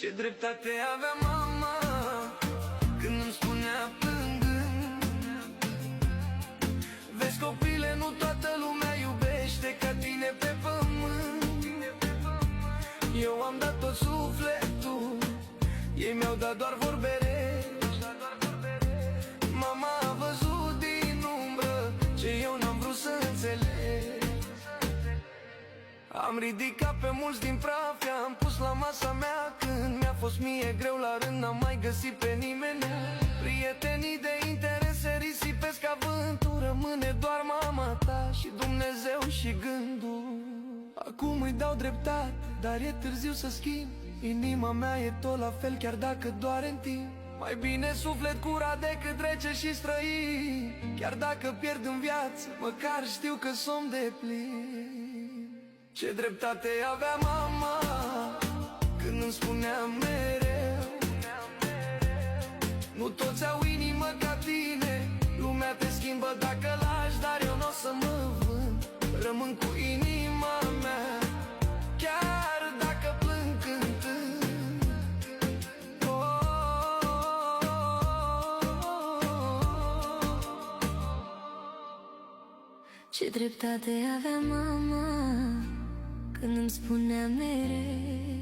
Ce dreptate avea mama când îmi spunea plângând: vezi copile, nu toată lumea iubește ca tine pe pământ. Eu am dat tot sufletul, ei mi-au dat doar vorbe reci. Mama a văzut din umbră ce eu n-am vrut să înțeleg. Am ridicat pe mulți din praf, i-am pus la masa mea. Când mi-a fost mie greu la rând, n-am mai găsit pe nimeni. Prietenii de interese risipesc avântul, rămâne doar mama ta și Dumnezeu și gândul. Acum îi dau dreptate, dar e târziu să schimb. Inima mea e tot la fel, chiar dacă doare în timp. Mai bine suflet curat decât rece și străin. Chiar dacă pierd în viață, măcar știu că somn de plin. Ce dreptate avea mama când îmi spunea mereu: nu toți au inimă ca tine, lumea te schimbă dacă lași, dar eu n-o să mă vând. Rămân cu inima mea, chiar dacă plâng cântând. Ce dreptate avea mama când îmi spunea mereu: